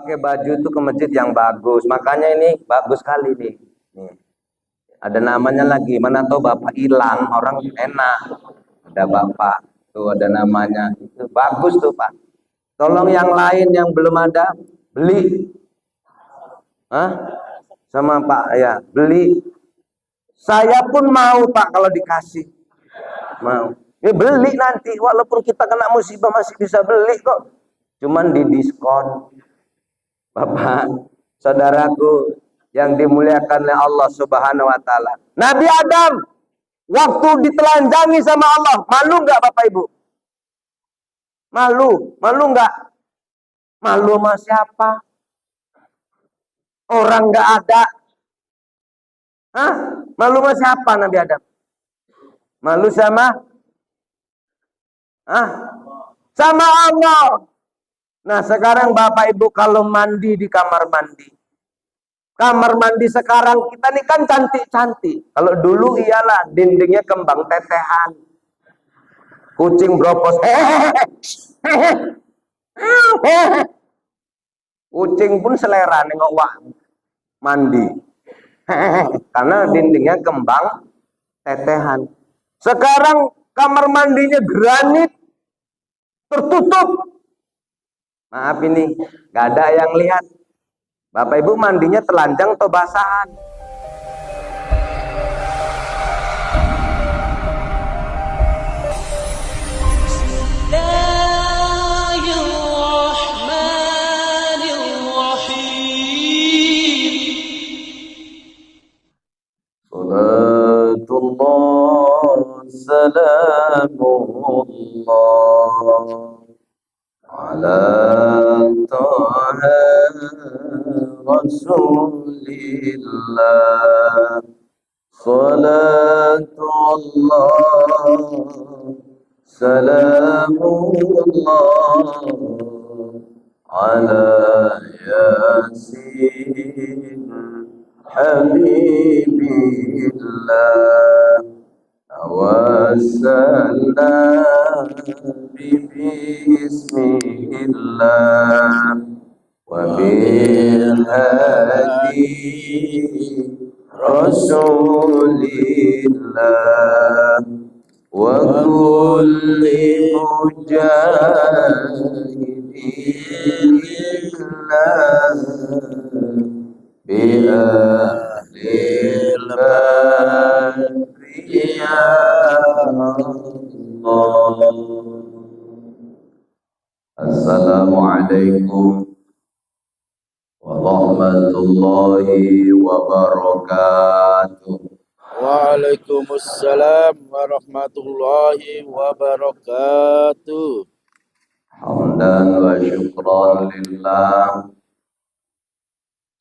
pakai baju itu ke masjid yang bagus. Makanya ini bagus sekali nih. Nih. Ada namanya lagi. Mana tahu bapak hilang, orang enak. Ada bapak, tuh ada namanya. Itu bagus tuh Pak. Tolong yang lain yang belum ada beli. Hah? Sama Pak ya, beli. Saya pun mau Pak kalau dikasih. Mau. Ya beli nanti, walaupun kita kena musibah masih bisa beli kok. Cuman di diskon. Bapak, saudaraku yang dimuliakan oleh Allah Subhanahu wa taala. Nabi Adam waktu ditelanjangi sama Allah, malu nggak Bapak Ibu? Malu, malu nggak? Malu sama siapa? Orang nggak ada. Hah? Malu sama siapa Nabi Adam? Malu sama? Hah? Sama Allah. Nah sekarang Bapak Ibu kalau mandi di kamar mandi. Kamar mandi sekarang kita nih kan cantik-cantik. Kalau dulu iyalah dindingnya kembang tetehan. Kucing bropos. Kucing pun selera nengok wak mandi. Karena dindingnya kembang tetehan. Sekarang kamar mandinya granit tertutup. Maaf ini, gak ada yang lihat. Bapak Ibu mandinya telanjang atau basahan? Salatullah salamullah ala taha rasulillah salatullah salamullah ala yasin habibillah wassalam bismillah wa bilhadi rasulillah wa kulli mujahidillah bi ahlil badri ya Allah. Assalamualaikum warahmatullahi wabarakatuh. Waalaikumsalam warahmatullahi wabarakatuh. Hamdan wa syukran lillah.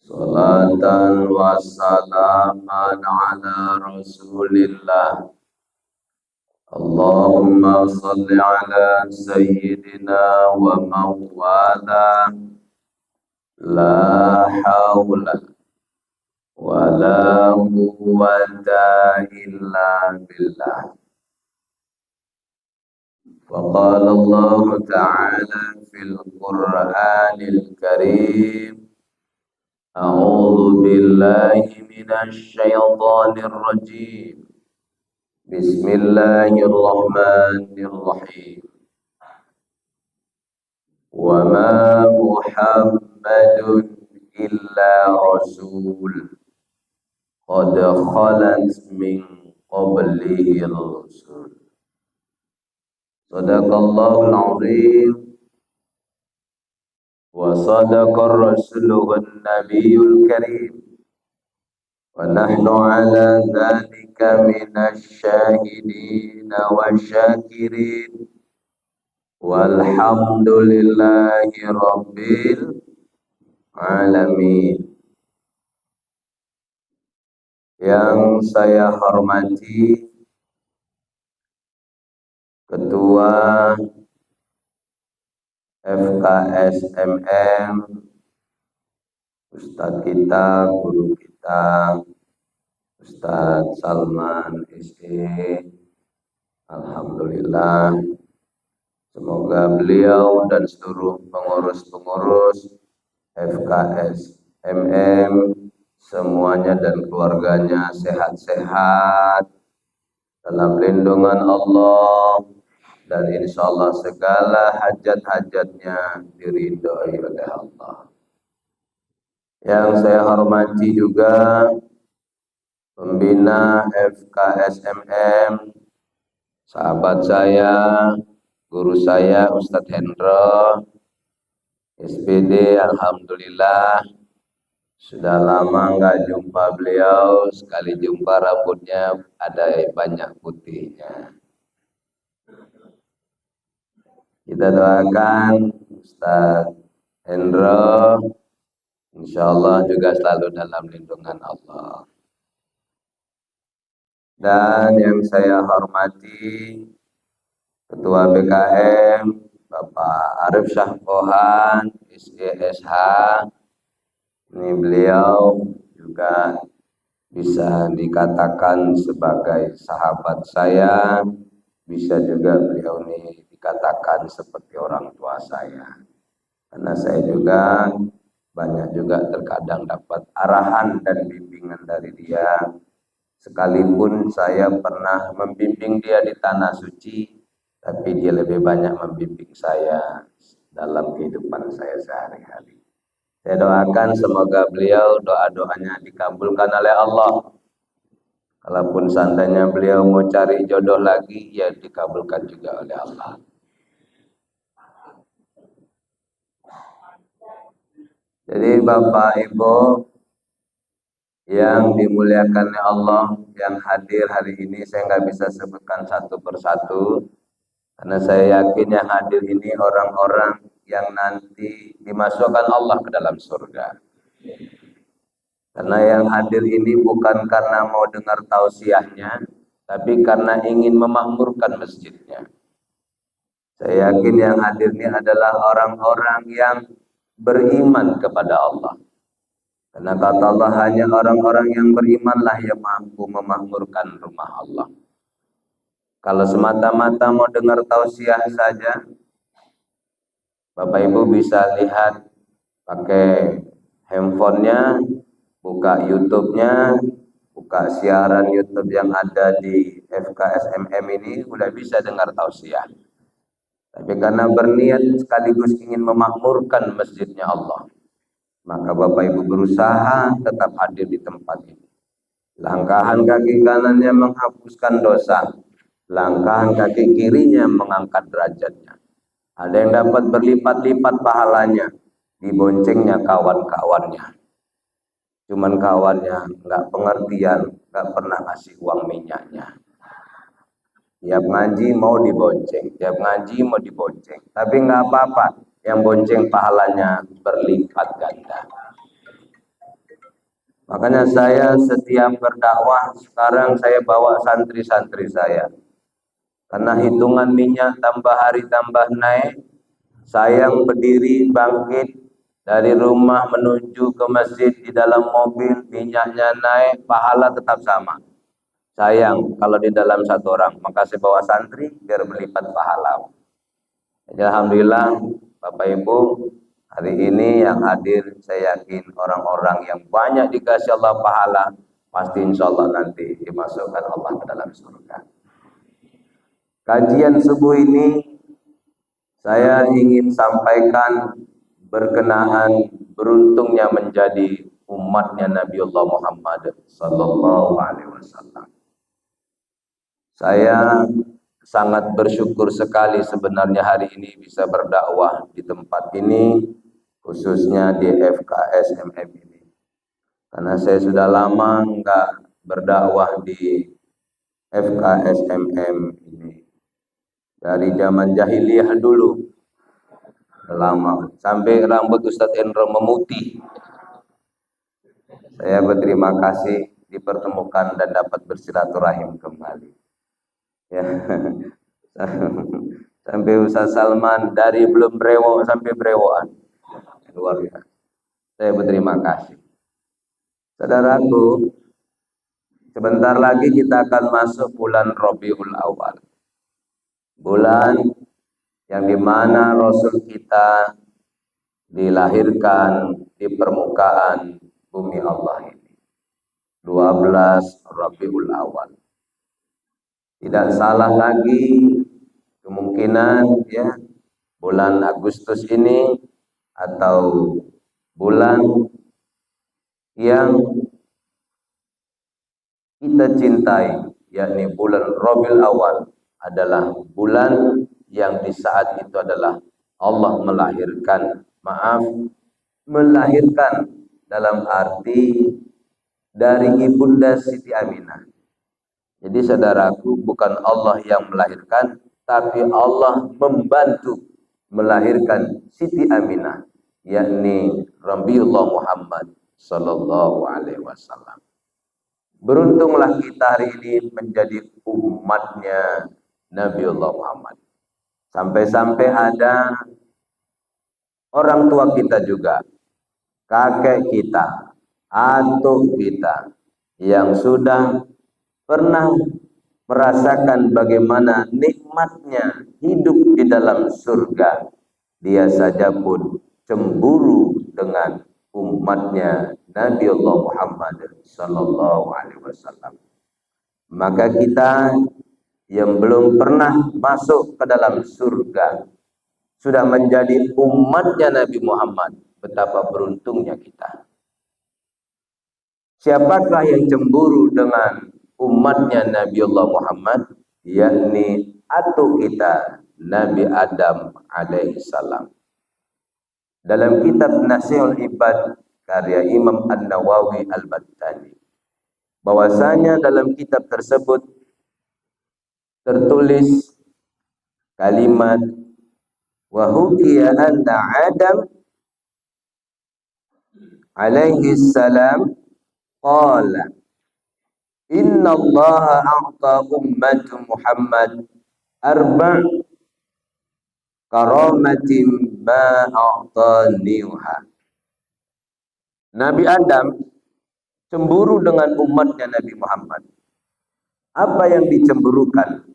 Salatan wa salaman ala rasulillah. Allahumma salli ala sayyidina wa mawala. La hawla wa la quwwata illa billah. Faqala Allah Ta'ala fil Qur'anil Karim. A'udzu billahi minasy syaithanir rajim. Bismillahirrahmanirrahim. Wa ma Muhammadun illa rasul qad khalat min qablihi rusul. Sadaqallahul azim wa sadaqar rasuluhun nabiyul karim. Wa nahnu ala dzalika minasy syahidin wa syakirin. Walhamdulillahi rabbil alamin. Yang saya hormati Ketua FKSMM, Ustadz kita, guru kita, Ustadz Salman SE. FKS MM semuanya dan keluarganya sehat-sehat dalam lindungan Allah, dan insya Allah segala hajat-hajatnya diridhoi oleh Allah. Yang saya hormati juga pembina FKSMM, sahabat saya, guru saya Ustadz Hendro, SPD. Alhamdulillah sudah lama nggak jumpa beliau, sekali jumpa rambutnya ada banyak putihnya. Kita doakan Ustadz Hendro insya Allah juga selalu dalam lindungan Allah. Dan yang saya hormati Ketua BKM Bapak Arif Syahpohan SESH, ini beliau juga bisa dikatakan sebagai sahabat saya, bisa juga beliau ini dikatakan seperti orang tua saya, karena saya juga banyak juga terkadang dapat arahan dan bimbingan dari dia, sekalipun saya pernah membimbing dia di tanah suci, tapi dia lebih banyak membimbing saya dalam kehidupan saya sehari-hari. Saya doakan semoga beliau doa-doanya dikabulkan oleh Allah. Kalaupun seandainya beliau mau cari jodoh lagi, ya dikabulkan juga oleh Allah. Jadi Bapak Ibu yang dimuliakan oleh Allah, yang hadir hari ini saya nggak bisa sebutkan satu persatu, karena saya yakin yang hadir ini orang-orang yang nanti dimasukkan Allah ke dalam surga. Karena yang hadir ini bukan karena mau dengar tausiahnya, tapi karena ingin memakmurkan masjidnya. Saya yakin yang hadir ini adalah orang-orang yang beriman kepada Allah. Karena kata Allah, hanya orang-orang yang berimanlah yang mampu memakmurkan rumah Allah. Kalau semata-mata mau dengar tausiah saja, Bapak Ibu bisa lihat pakai handphonenya, buka YouTube-nya, buka siaran YouTube yang ada di FKSMM ini, udah bisa dengar tausiah. Tapi karena berniat sekaligus ingin memakmurkan masjidnya Allah, maka Bapak Ibu berusaha tetap hadir di tempat ini. Langkahan kaki kanannya menghapuskan dosa, langkahan kaki kirinya mengangkat derajatnya. Ada yang dapat berlipat-lipat pahalanya, diboncengnya kawan-kawannya. Cuman kawannya nggak pengertian, nggak pernah kasih uang minyaknya. Tiap ngaji mau dibonceng, tiap ngaji mau dibonceng. Tapi nggak apa-apa, yang bonceng pahalanya berlipat ganda. Makanya saya setiap berdakwah sekarang saya bawa santri-santri saya. Karena hitungan minyak tambah hari tambah naik, saya yang berdiri bangkit dari rumah menuju ke masjid di dalam mobil, minyaknya naik, pahala tetap sama. Sayang kalau di dalam satu orang, maka saya bawa santri biar berlipat pahala. Jadi alhamdulillah Bapak Ibu, hari ini yang hadir saya yakin orang-orang yang banyak dikasih Allah pahala, pasti insya Allah nanti dimasukkan Allah ke dalam surga. Kajian subuh ini saya ingin sampaikan berkenaan beruntungnya menjadi umatnya Nabiullah Muhammad sallallahu alaihi wasallam. Saya sangat bersyukur sekali sebenarnya hari ini bisa berdakwah di tempat ini, khususnya di FKSMM ini. Karena saya sudah lama enggak berdakwah di FKSMM ini. Dari zaman jahiliyah dulu, lama, sampai rambut Ustadz Endro memutih. Saya berterima kasih dipertemukan dan dapat bersilaturahim kembali. Ya. Sampai Ustaz Salman dari belum brewok sampai brewokan. Luar biasa. Saya berterima kasih. Saudaraku, sebentar lagi kita akan masuk bulan Rabiul Awal. Bulan yang dimana Rasul kita dilahirkan di permukaan bumi Allah ini. 12 Rabiul Awal. Tidak salah lagi kemungkinan ya bulan Agustus ini atau bulan yang kita cintai, yakni bulan Rabiul Awal, adalah bulan yang di saat itu adalah Allah melahirkan dalam arti dari ibunda Siti Aminah. Jadi saudaraku, bukan Allah yang melahirkan, tapi Allah membantu melahirkan Siti Aminah, yakni Rabiullah Muhammad sallallahu alaihi wasallam. Beruntunglah kita hari ini menjadi umatnya Nabiullah Muhammad. Sampai-sampai ada orang tua kita juga, kakek kita, atuk kita yang sudah pernah merasakan bagaimana nikmatnya hidup di dalam surga. Dia saja pun cemburu dengan umatnya Nabiullah Muhammad sallallahu alaihi wasallam. Maka kita yang belum pernah masuk ke dalam surga sudah menjadi umatnya Nabi Muhammad, betapa beruntungnya kita. Siapakah yang cemburu dengan umatnya Nabiullah Muhammad? Yakni atuk kita Nabi Adam alaihissalam. Dalam kitab Nasihul Ibad karya Imam An-Nawawi Al-Battani, bahwasanya dalam kitab tersebut tertulis kalimat wa hukiya anna Adam alaihi salam qala inna Allah a'ta ummatu Muhammad arba' karamatin ma a'taniha. Nabi Adam cemburu dengan umatnya Nabi Muhammad. Apa yang dicemburukan?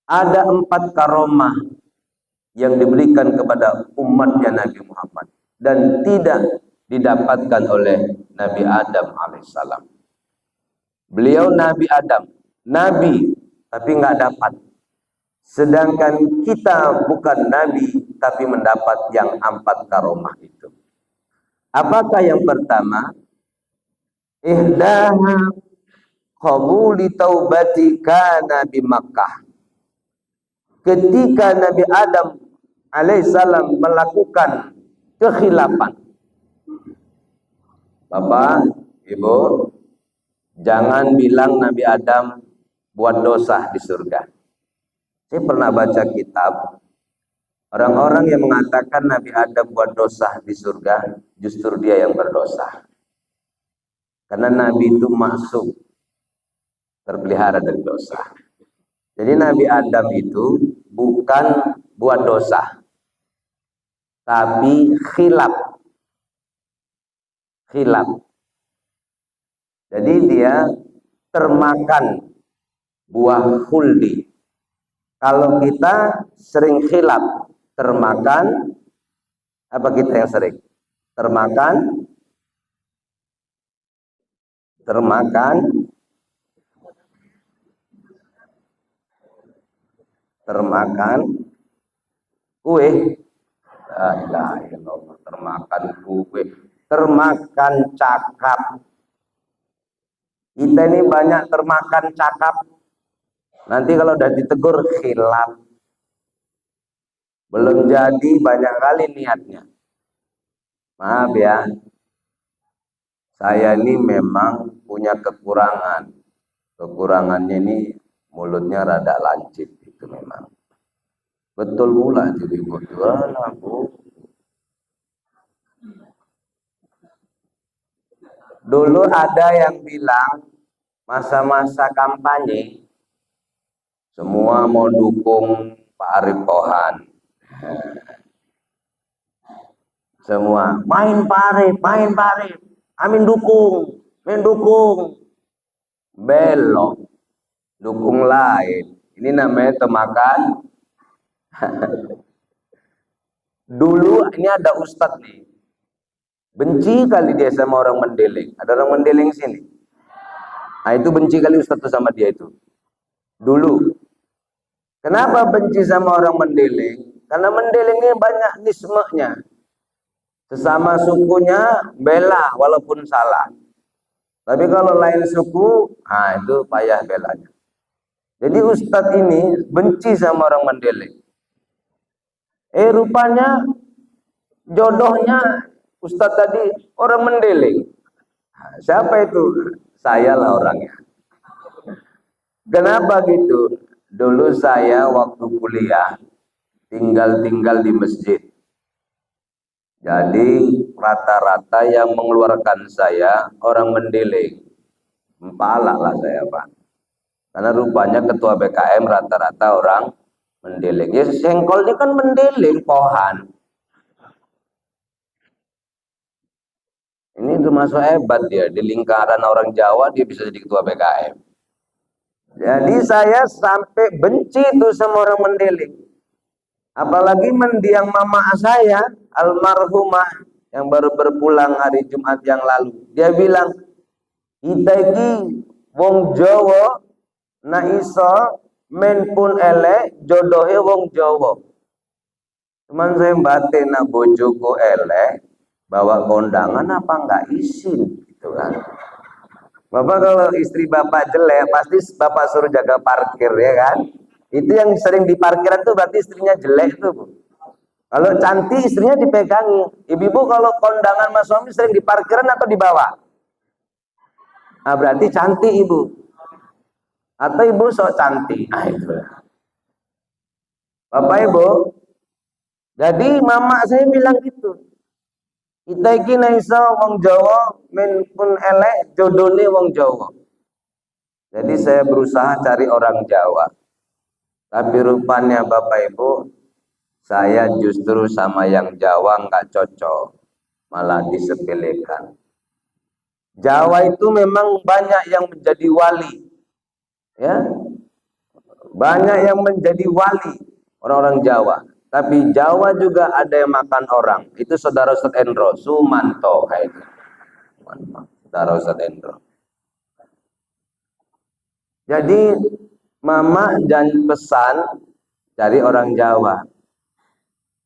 Ada 4 karomah yang diberikan kepada umatnya Nabi Muhammad dan tidak didapatkan oleh Nabi Adam alaihissalam. Beliau Nabi Adam, Nabi tapi nggak dapat. Sedangkan kita bukan Nabi tapi mendapat yang 4 karomah itu. Apakah yang pertama? Ihdaha qabuli taubati kana bi Makkah. Ketika Nabi Adam alaihissalam melakukan kekhilapan. Bapak, Ibu, jangan bilang Nabi Adam buat dosa di surga. Saya pernah baca kitab, orang-orang yang mengatakan Nabi Adam buat dosa di surga, justru dia yang berdosa. Karena Nabi itu masuk terpelihara dari dosa. Jadi Nabi Adam itu bukan buat dosa, tapi khilaf. Jadi dia termakan buah khuldi. Kalau kita sering khilaf, termakan, apa kita yang sering? Termakan kue. La ilaha illallah, termakan kue, termakan cakap. Kita ini banyak termakan cakap. Nanti kalau udah ditegur khilaf. Belum jadi banyak kali niatnya. Maaf ya. Saya ini memang punya kekurangan. Kekurangannya ini mulutnya rada lancip itu memang. Betul pula jadi betul Bu. Dulu ada yang bilang masa-masa kampanye semua mau dukung Pak Arif Pohan. Semua main Pak Arif. Amin dukung. Belok. Dukung lain. Ini namanya temakan. Dulu ini ada ustadz nih, benci kali dia sama orang Mendeleng. Ada orang Mendeleng sini. Nah itu benci kali ustadz tuh sama dia itu. Dulu. Kenapa benci sama orang Mendeleng? Karena Mendeleng ini banyak nismenya. Sesama sukunya bela walaupun salah. Tapi kalau lain suku, nah itu payah belanya. Jadi ustadz ini benci sama orang Mendeleng. Rupanya jodohnya ustadz tadi orang Mendeleng. Nah, siapa itu? Saya lah orangnya. Kenapa gitu? Dulu saya waktu kuliah tinggal di masjid. Jadi rata-rata yang mengeluarkan saya orang Mendeleng. Empalak lah saya Pak. Karena rupanya ketua BKM rata-rata orang Mendeleng. Ya Sengkol ini kan Mendeleng pohan. Ini termasuk hebat dia. Di lingkaran orang Jawa dia bisa jadi ketua BKM. Jadi saya sampai benci tuh sama orang Mendeleng. Apalagi mendiang mama saya, almarhumah yang baru berpulang hari Jumat yang lalu. Dia bilang, kita ini wong Jawa na iso men pun elek jodohe wong Jawa. Cuman saya batin na bojoku elek, bawa kondangan apa enggak izin gitu kan. Bapak kalau istri bapak jelek pasti bapak suruh jaga parkir ya kan. Itu yang sering di parkiran tuh berarti istrinya jelek tuh Bu. Kalau cantik istrinya dipegangi. Ibu-ibu kalau kondangan sama suami sering di parkiran atau di bawah? Nah berarti cantik ibu. Atau ibu sok cantik. Nah itu. Bapak ibu. Jadi mama saya bilang gitu. Kita iki iso wong Jawa men pun elek jodone wong Jawa. Jadi saya berusaha cari orang Jawa. Tapi rupanya Bapak Ibu, saya justru sama yang Jawa nggak cocok, malah disepelekan. Jawa itu memang banyak yang menjadi wali, ya, banyak yang menjadi wali orang-orang Jawa. Tapi Jawa juga ada yang makan orang. Itu saudara Ustadz Endro, Sumanto, kayak itu. Saudara Ustadz Endro. Jadi Mama dan pesan dari orang Jawa.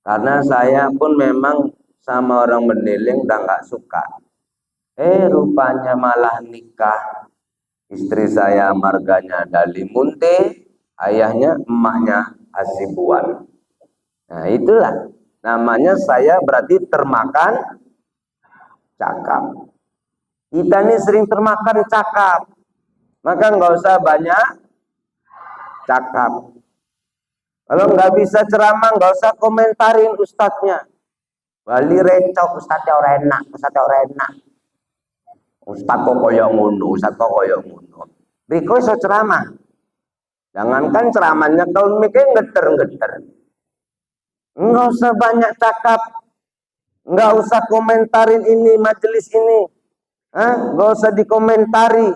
Karena saya pun memang sama orang Mendeleng udah nggak suka. Rupanya malah nikah. Istri saya marganya Dalimunte, ayahnya emaknya Hasibuan. Nah itulah namanya saya berarti termakan cakap. Kita ini sering termakan cakap. Maka nggak usah banyak cakap. Kalau nggak bisa ceramah, nggak usah komentarin ustadznya. Bali recok, ustadznya orang enak, ustadznya orang enak. Ustadz kok koyo ngono, ustadz kok koyo ngono. Riko iso ceramah. Jangankan ceramahnya kalau mikir geter-geter. Nggak usah banyak cakap. Nggak usah komentarin ini, majelis ini. Nggak usah dikomentari.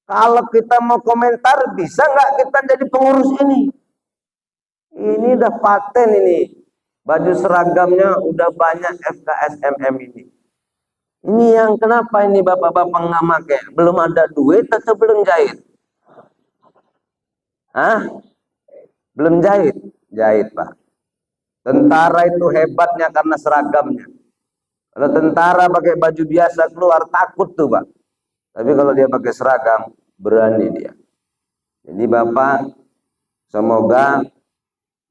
Kalau kita mau komentar, bisa nggak kita jadi pengurus ini? Ini udah paten ini. Baju seragamnya udah banyak FKSMM ini. Ini yang kenapa ini bapak-bapak nggak pakai? Belum ada duit atau belum jahit? Belum jahit? Jahit Pak. Tentara itu hebatnya karena seragamnya. Kalau tentara pakai baju biasa keluar takut tuh Pak. Tapi kalau dia pakai seragam, berani dia. Jadi Bapak, semoga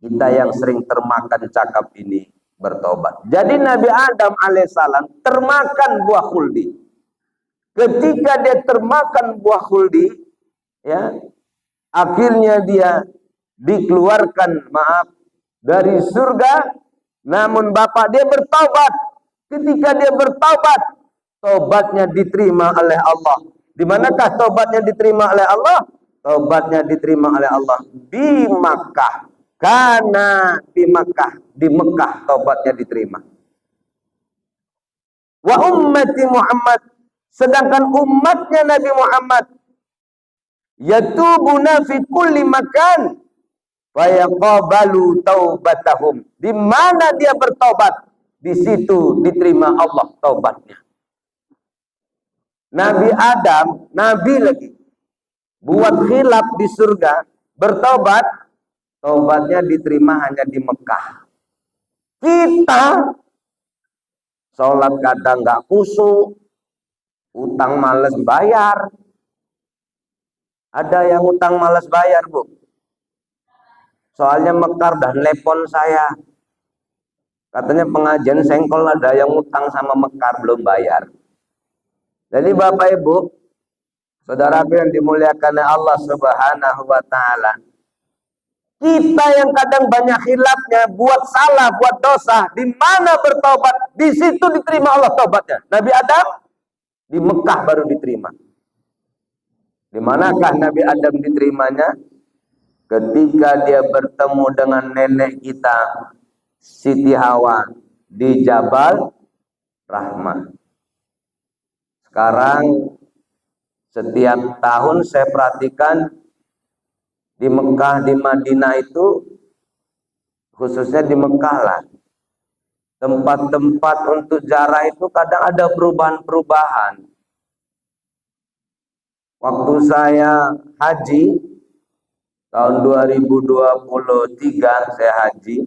kita yang sering termakan cakap ini bertobat. Jadi Nabi Adam alaihissalam termakan buah khuldi. Ketika dia termakan buah khuldi, ya, akhirnya dia dikeluarkan, dari surga. Namun Bapak dia bertaubat. Ketika dia bertaubat, taubatnya diterima oleh Allah. Di manakah taubatnya diterima oleh Allah? Taubatnya diterima oleh Allah di Makkah. Karena di Makkah, di Mekah taubatnya diterima. Wa ummati Muhammad, sedangkan umatnya Nabi Muhammad yatubuna fi kulli makan wa yaqbalu taubatahum. Di mana dia bertobat, di situ diterima Allah taubatnya. Nabi Adam, nabi lagi, buat khilaf di surga, bertobat, taubatnya diterima hanya di Mekah. Kita sholat kadang nggak khusyuk, utang males bayar. Ada yang utang males bayar, Bu. Soalnya mekar dan telepon saya. Katanya pengajian sengkol, ada yang utang sama mekar belum bayar. Jadi Bapak Ibu, saudaraku yang dimuliakan Allah Subhanahu wa taala, kita yang kadang banyak khilafnya, buat salah, buat dosa, di mana bertobat, di situ diterima Allah tobatnya. Nabi Adam di Mekah baru diterima. Di manakah Nabi Adam diterimanya? Ketika dia bertemu dengan nenek kita Siti Hawa di Jabal Rahmah. Sekarang setiap tahun saya perhatikan di Mekah, di Madinah itu, khususnya di Mekah lah, tempat-tempat untuk ziarah itu kadang ada perubahan-perubahan. Waktu saya haji tahun 2023 saya haji,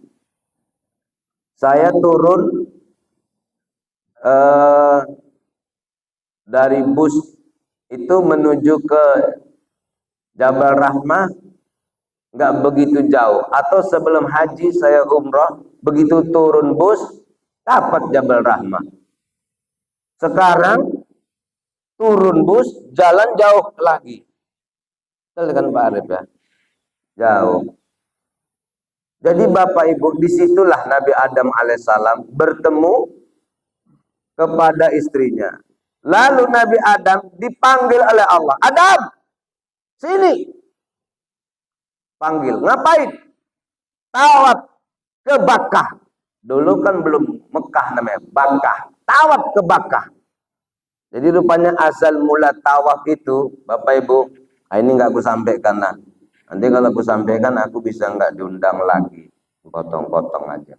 saya turun dari bus itu menuju ke Jabal Rahmah nggak begitu jauh, atau sebelum haji saya umroh, begitu turun bus dapat Jabal Rahmah. Sekarang turun bus jalan jauh lagi. Betul kan Pak Arif ya? Jauh. Jadi Bapak Ibu, disitulah Nabi Adam alaihissalam bertemu kepada istrinya. Lalu Nabi Adam dipanggil oleh Allah. Adam, sini. Panggil. Ngapain? Tawaf ke Bakkah. Dulu kan belum Mekah namanya, Bakkah. Tawaf ke Bakkah. Jadi rupanya asal mula tawaf itu, Bapak Ibu, ini nggak aku sampaikan lah. Nanti kalau aku sampaikan, aku bisa nggak diundang lagi. Potong-potong aja.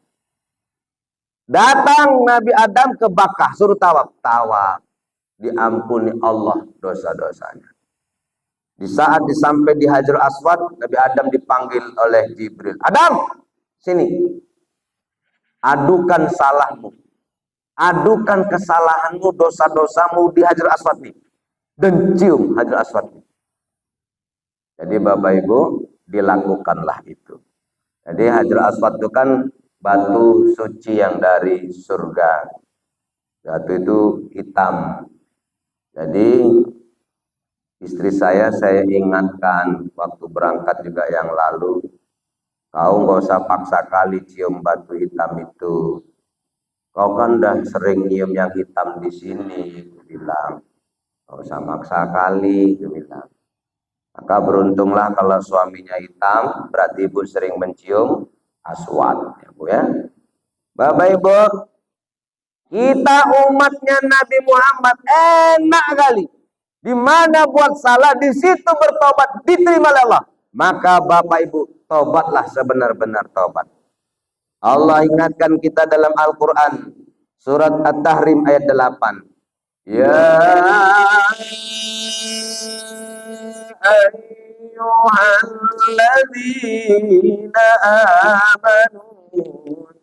Datang Nabi Adam ke Bakkah, suruh tawaf. Tawaf. Diampuni Allah dosa-dosanya. Di saat sampai di Hajar Aswad, Nabi Adam dipanggil oleh Jibril. Adam, sini. Adukan salahmu. Adukan kesalahanmu, dosa-dosamu di Hajar Aswad nih. Dan cium Hajar Aswad nih. Jadi Bapak Ibu, dilakukanlah itu. Jadi Hajar Aswad itu kan batu suci yang dari surga. Batu itu hitam. Jadi istri saya ingatkan waktu berangkat juga yang lalu, kau nggak usah paksa kali cium batu hitam itu. Kau kan udah sering nyium yang hitam di sini, aku bilang. Nggak usah maksa kali, aku bilang. Maka beruntunglah kalau suaminya hitam, berarti ibu sering mencium aswad, ya Bu ya. Bapak Ibu, kita umatnya Nabi Muhammad enak kali. Di mana buat salah, di situ bertobat, diterima oleh Allah. Maka Bapak Ibu, tobatlah sebenar-benar tobat. Allah ingatkan kita dalam Al-Quran, surat At-Tahrim ayat 8. Ya ayyuhalladzina amanu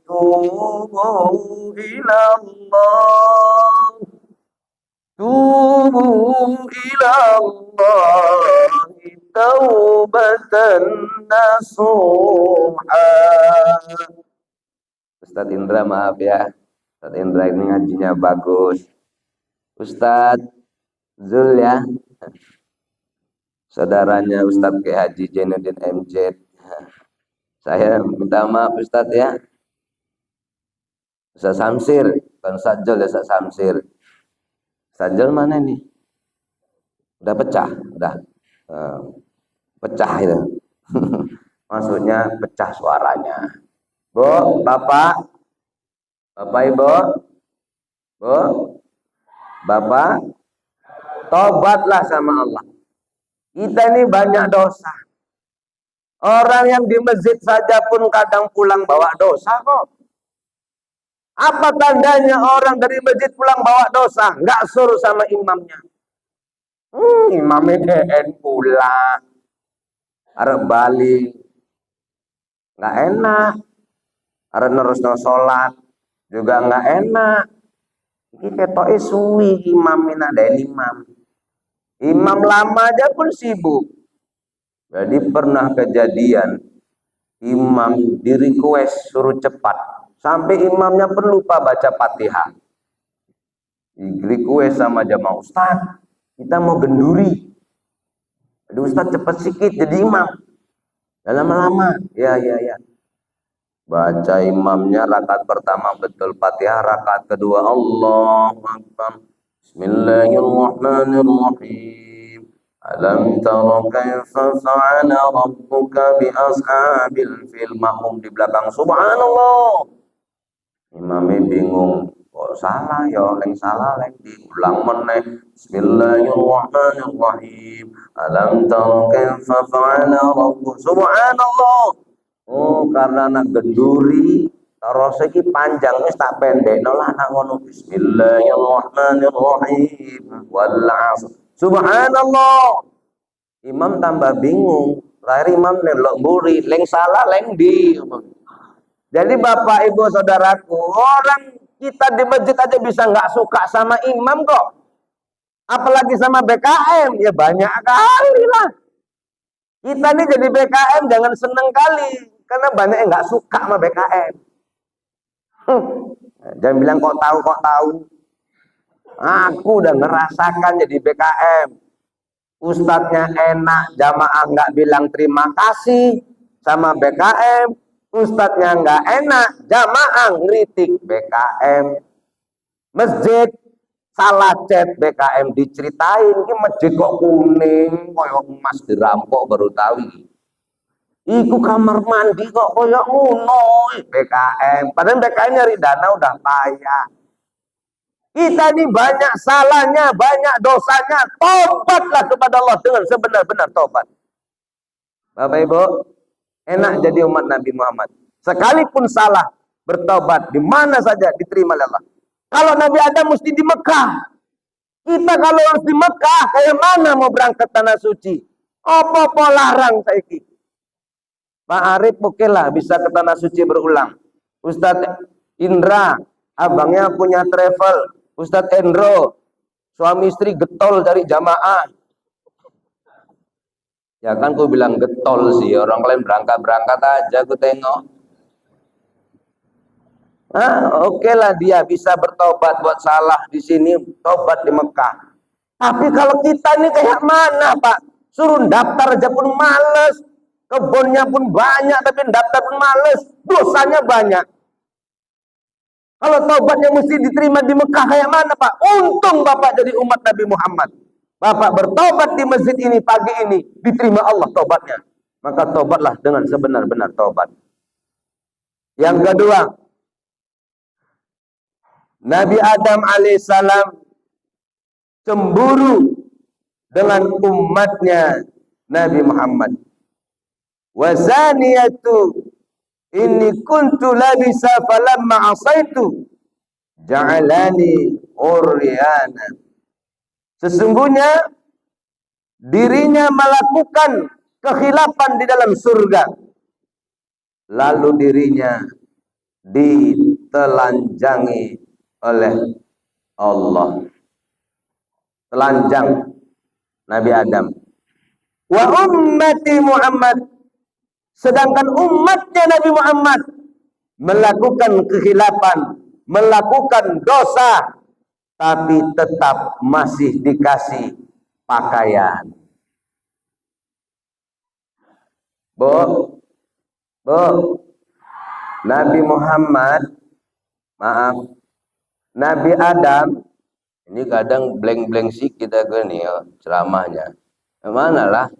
tubu ilallah. Tubu ilallah taubatan nasuha. Ustadz Indra maaf ya, Ustadz Indra ini ngajinya bagus. Ustadz Zul ya, saudaranya Ustadz K. Haji Jainuddin MZ. Saya minta maaf Ustadz ya. Ustadz Samsir, bukan Ustadz Jul ya, Ustadz Samsir. Ustadz Jul mana nih? Udah pecah, udah pecah itu. Maksudnya pecah suaranya. Bu, Bapak, Ibu, Bu, Bapak, tobatlah sama Allah. Kita ini banyak dosa. Orang yang di masjid saja pun kadang pulang bawa dosa kok. Apa tandanya orang dari masjid pulang bawa dosa? Nggak suruh sama imamnya. Imamnya DN pulang. Arep balik. Nggak enak. Arep nerusno sholat. Juga nggak enak. Ini ketoke suwi imam ini ada imam. Imam lama aja pun sibuk. Jadi pernah kejadian imam di request suruh cepat. Sampai imamnya pun lupa baca Fatihah. Di request sama jamaah, Ustaz, kita mau genduri. Jadi Ustaz cepat sikit jadi imam. Jangan lama-lama. Ya. Baca imamnya rakaat pertama betul Fatihah, rakaat kedua Allahu Akbar. Bismillahirrahmanirrahim. Alam tara kaifa fa'ala rabbuka bi ashabil fil. Makmum di belakang subhanallah. Imamnya bingung, kok salah ya, leng salah leng diulang meneh. Bismillahirrahmanirrahim. Alam tara kaifa fa'ala rabbuka. Subhanallah. Oh, karena anak genduri terus iki panjang wis tak pendekno lah anak ngono. Bismillahirrahmanirrahim. Wal 'asr. Subhanallah. Imam tambah bingung. Lahir imam nelok mburi, leng salah leng di. Jadi Bapak Ibu Saudaraku, orang kita di masjid aja bisa nggak suka sama imam kok. Apalagi sama BKM, ya banyak kali lah. Kita nih jadi BKM jangan seneng kali, karena banyak yang nggak suka sama BKM. Jangan bilang kok tahu. Aku udah ngerasakan jadi BKM. Ustadznya enak, jamaah nggak bilang terima kasih sama BKM. Ustadznya nggak enak, jamaah ngeritik BKM. Masjid salah cet BKM diceritain, ini masjid kok kuning, koyok emas dirampok baru tahu. Iku kamar mandi kok koyok ngono BKM. Padahal BKM nyari dana udah payah. Kita ini banyak salahnya, banyak dosanya. Tobatlah kepada Allah dengan sebenar-benar tobat. Bapak Ibu, enak jadi umat Nabi Muhammad. Sekalipun salah, bertobat di mana saja diterima oleh Allah. Kalau Nabi Adam mesti di Mekah. Kita kalau harus di Mekah, kayak mana mau berangkat tanah suci? Apa-apa larang saiki. Pak Arif oke lah bisa ke tanah suci berulang. Ustadz Indra, abangnya punya travel. Ustadz Endro, suami istri getol dari jamaah. Ya kan ku bilang getol sih, orang lain berangkat-berangkat aja ku tengok. Oke lah dia bisa bertobat buat salah di sini, tobat di Mekah. Tapi kalau kita ini kayak mana Pak? Suruh daftar aja pun males. Kebunnya pun banyak tapi daftar pun males. Dosanya banyak. Kalau tobatnya mesti diterima di Mekah kayak mana Pak? Untung Bapak jadi umat Nabi Muhammad. Bapak bertobat di masjid ini pagi ini, diterima Allah tobatnya. Maka tobatlah dengan sebenar-benar tobat. Yang kedua, Nabi Adam alaihissalam cemburu dengan umatnya Nabi Muhammad. Wazaniyatu inni kuntu labisa falamma asaitu ja'alani uryana. Sesungguhnya dirinya melakukan kekhilapan di dalam surga. Lalu dirinya ditelanjangi oleh Allah. Telanjang Nabi Adam. Wa ummati Muhammad. Sedangkan umatnya Nabi Muhammad melakukan kekhilapan, melakukan dosa, tapi tetap masih dikasih pakaian. Bu, Nabi Muhammad, maaf, Nabi Adam, ini kadang blank-blank sih kita gini ya, ceramahnya. Mana lah?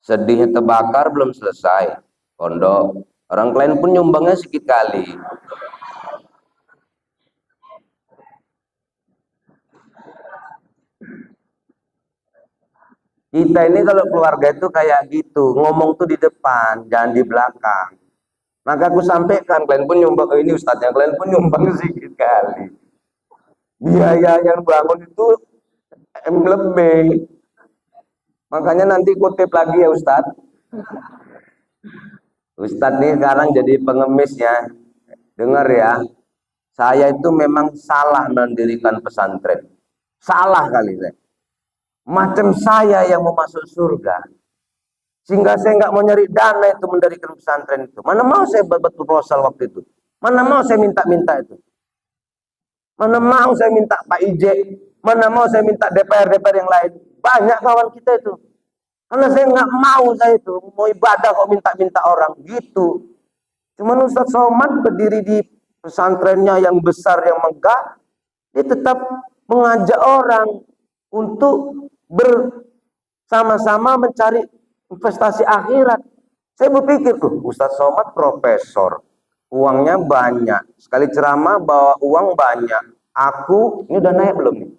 Sedihnya terbakar belum selesai. Pondok, orang lain pun nyumbangnya sedikit kali. Kita ini kalau keluarga itu kayak gitu, ngomong tuh di depan, jangan di belakang. Maka aku sampaikan, kalian pun nyumbang, ini ustadznya, kalian pun nyumbang sedikit kali. Biaya yang bangun itu lebih. Makanya nanti kutip lagi ya Ustadz. Ustadz nih sekarang jadi pengemisnya. Dengar ya, saya itu memang salah mendirikan pesantren. Salah kali saya. Macam saya yang mau masuk surga. Sehingga saya nggak mau nyari dana itu mendirikan pesantren itu. Mana mau saya buat proposal waktu itu. Mana mau saya minta-minta itu. Mana mau saya minta Pak IJ. Mana mau saya minta DPR-DPR yang lain. Banyak kawan kita itu. Karena saya nggak mau saya itu. Mau ibadah kok minta-minta orang. Gitu. Cuman Ustadz Somad berdiri di pesantrennya yang besar, yang megah. Dia tetap mengajak orang untuk bersama-sama mencari investasi akhirat. Saya berpikir tuh, Ustadz Somad profesor, uangnya banyak. Sekali ceramah bawa uang banyak. Aku ini udah naik belum nih?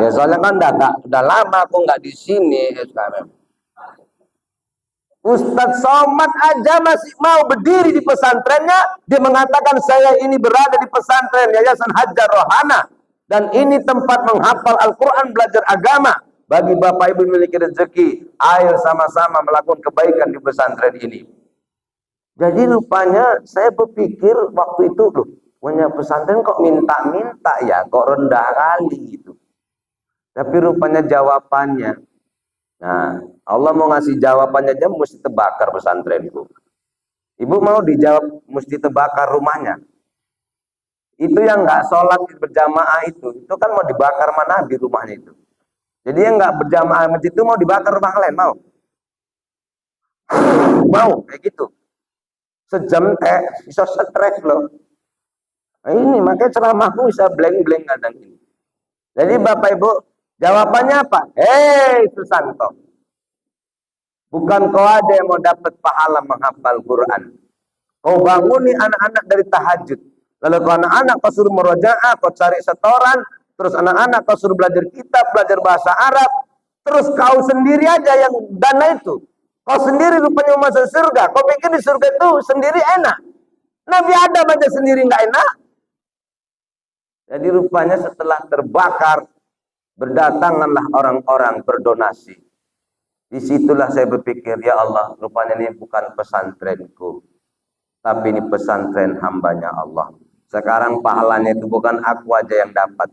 Ya soalnya kan udah lama aku nggak di sini SKM. Ustadz Somad aja masih mau berdiri di pesantrennya. Dia mengatakan saya ini berada di pesantren Yayasan Hajar Rohana. Dan ini tempat menghafal Al-Quran, belajar agama. Bagi Bapak Ibu memiliki rezeki, ayo sama-sama melakukan kebaikan di pesantren ini. Jadi rupanya saya berpikir waktu itu, loh, punya pesantren kok minta-minta ya, kok rendah kali gitu. Tapi rupanya jawabannya, nah Allah mau ngasih jawabannya aja mesti terbakar pesantrenku. Ibu mau dijawab mesti terbakar rumahnya. Itu yang nggak sholat berjamaah itu kan mau dibakar mana di rumahnya itu. Jadi yang nggak berjamaah masjid itu mau dibakar rumah lain, mau? Mau, kayak gitu. Sejam bisa stres loh. Nah, ini makanya ceramahku bisa blank-blank kadang ini. Jadi Bapak Ibu, jawabannya apa? Hei Susanto, bukan kau ada yang mau dapat pahala menghafal Quran. Kau banguni anak-anak dari tahajud. Lalu kau anak-anak kau suruh murojaah, kau cari setoran, terus anak-anak kau suruh belajar kitab, belajar bahasa Arab, terus kau sendiri aja yang dana itu. Kau sendiri rupanya mau masuk surga. Kau pikir di surga itu sendiri enak. Nabi Adam aja sendiri nggak enak. Jadi rupanya setelah terbakar, berdatanganlah orang-orang berdonasi. Disitulah saya berpikir, ya Allah, rupanya ini bukan pesantrenku, tapi ini pesantren hambanya Allah. Sekarang pahalanya itu bukan aku aja yang dapat.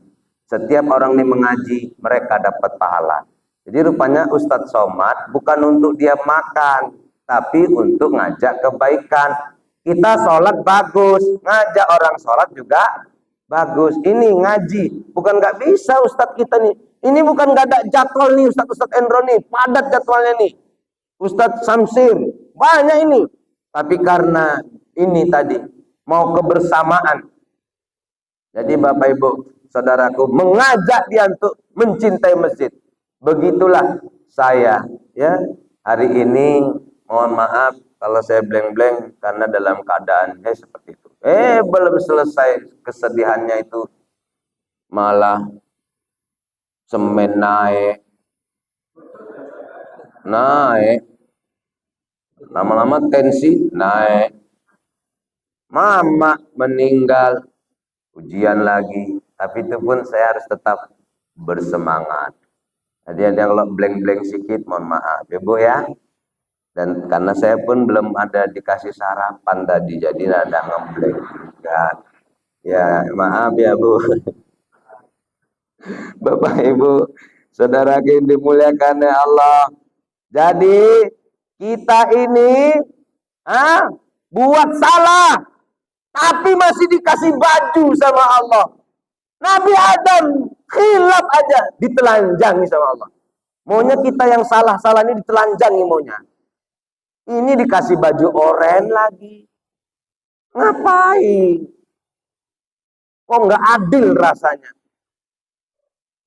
Setiap orang ini mengaji, mereka dapat pahala. Jadi rupanya Ustadz Somad bukan untuk dia makan, tapi untuk ngajak kebaikan. Kita sholat bagus, ngajak orang sholat juga bagus. Ini ngaji, bukan nggak bisa Ustadz kita nih. Ini bukan nggak ada jadwal nih Ustadz Endro nih, padat jadwalnya nih. Ustadz Samsir, banyak ini. Tapi karena ini tadi, mau kebersamaan. Jadi Bapak Ibu, saudaraku, mengajak dia untuk mencintai masjid. Begitulah saya, ya. Hari ini, mohon maaf kalau saya blank-blank karena dalam keadaan seperti itu. Belum selesai kesedihannya itu, malah semen naik, lama-lama tensi naik, mama meninggal, ujian lagi. Tapi itu pun saya harus tetap bersemangat. Jadi ada kalau blank-blank sedikit, mohon maaf ya Bu ya. Dan karena saya pun belum ada dikasih sarapan tadi, jadi ada ngeblank juga. Ya maaf ya Bu. Bapak Ibu, saudara yang dimuliakan oleh Allah. Jadi kita ini buat salah, tapi masih dikasih baju sama Allah. Nabi Adam khilaf aja ditelanjangi sama Allah. Maunya kita yang salah-salah ini ditelanjangi maunya. Ini dikasih baju oren lagi. Ngapain? Kok nggak adil rasanya?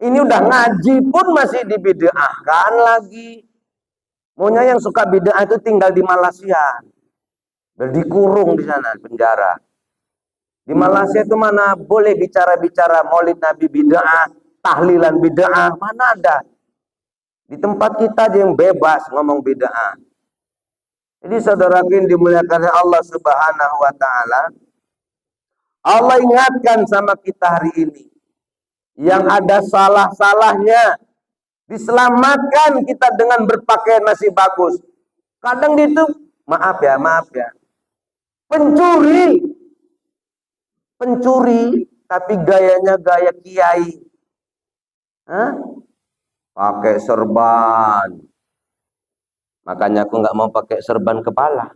Ini udah ngaji pun masih dibid'ahkan lagi. Maunya yang suka bid'ah itu tinggal di Malaysia. Dikurung di sana, penjara. Di Malaysia itu mana boleh bicara-bicara maulid Nabi bid'ah, tahlilan bid'ah, mana ada. Di tempat kita aja yang bebas ngomong bid'ah. Jadi saudara yang dimuliakan Allah Subhanahu wa taala, Allah ingatkan sama kita hari ini. Yang ada salah-salahnya, diselamatkan kita dengan berpakaian masih bagus. Kadang itu, maaf ya, pencuri, tapi gayanya gaya kiai. Hah? Pakai serban. Makanya aku nggak mau pakai serban kepala,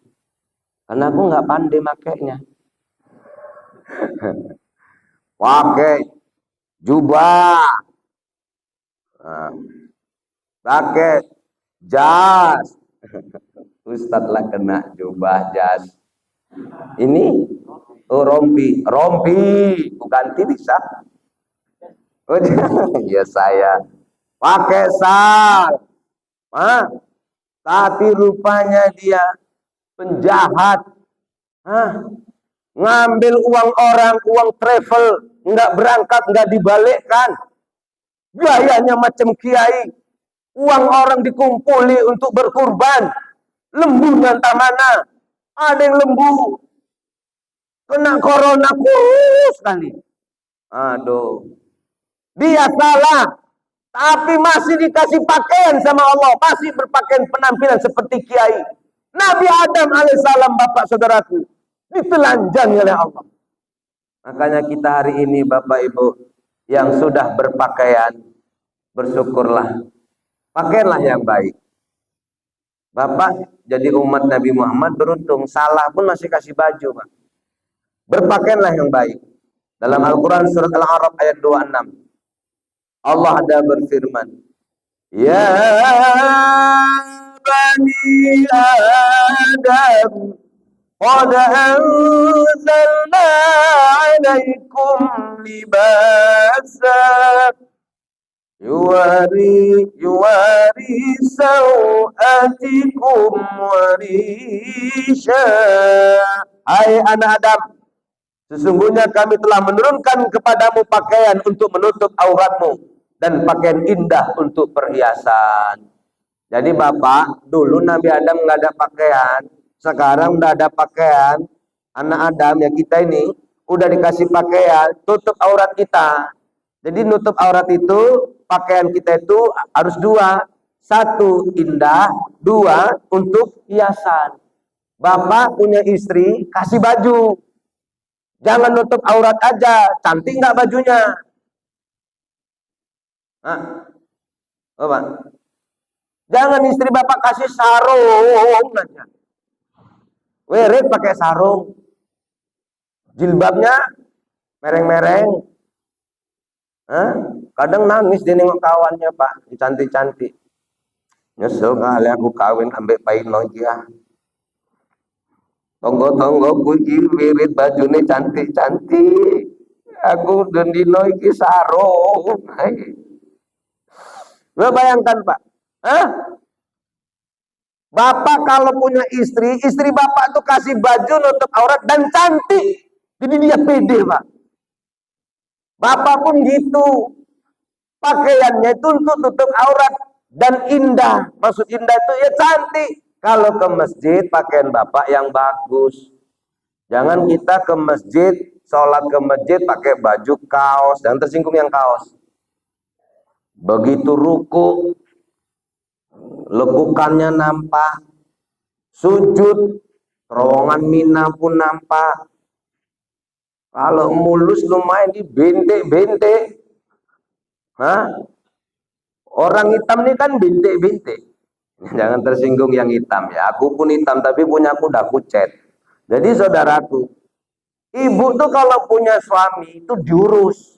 karena aku nggak pandai makainya. Pakai jubah, nah, pakai jas. Ustadz lah kena jubah jas. Ini rompi, ganti bisa. Oh, ya saya pakai sal, tapi rupanya dia penjahat. Ngambil uang orang, uang travel, nggak berangkat, nggak dibalikkan. Gayanya macam kiai. Uang orang dikumpuli untuk berkurban. Lembu ngantah mana? Ada yang lembu kena corona kurus kali. Aduh. Dia salah, tapi masih dikasih pakaian sama Allah, masih berpakaian penampilan seperti kiai. Nabi Adam alaihissalam, bapak saudaraku, ditelanjangi oleh Allah. Makanya kita hari ini Bapak Ibu yang sudah berpakaian, bersyukurlah, pakailah yang baik. Bapak jadi umat Nabi Muhammad beruntung, salah pun masih kasih baju, Pak. Berpakaianlah yang baik. Dalam Al-Quran surat Al-A'raf ayat 26, Allah ada berfirman, Ya Bani Adam, qad anzalna alaikum libasa yuwari sawatikum warisha. Hai anak Adam, sesungguhnya kami telah menurunkan kepadamu pakaian untuk menutup auratmu dan pakaian indah untuk perhiasan. Jadi Bapak, dulu Nabi Adam nggak ada pakaian, sekarang udah ada pakaian. Anak Adam ya kita ini udah dikasih pakaian, tutup aurat kita. Jadi nutup aurat itu, pakaian kita itu harus dua. Satu indah, dua untuk hiasan. Bapak punya istri, kasih baju. Jangan nutup aurat aja, cantik nggak bajunya? Bapak, jangan istri Bapak kasih sarung aja. Weret pakai sarung. Jilbabnya mereng-mereng. Kadang nangis dia nengok kawannya, Pak, cantik-cantik. Nyesel kali aku kawin ambek paino dia. Tonggo-tonggo kuwi wirid bajune cantik-cantik. Aku dendino iki sarung. Lo bayangkan, Pak. Bapak kalau punya istri, istri Bapak tuh kasih baju nutup aurat dan cantik. Jadi dia pede, Pak. Bapak pun gitu. Pakaiannya itu untuk tutup aurat dan indah. Maksud indah itu ya cantik. Kalau ke masjid, pakaian Bapak yang bagus. Jangan kita ke masjid, sholat ke masjid pakai baju kaos. Jangan tersinggung yang kaos. Begitu ruku, lekukannya nampak. Sujud, terowongan Mina pun nampak. Kalau mulus lumayan di bentek-bentek. Orang hitam ini kan bentek-bentek. Jangan tersinggung yang hitam ya. Aku pun hitam tapi punya aku udah kucet. Jadi saudaraku, ibu tuh kalau punya suami itu diurus.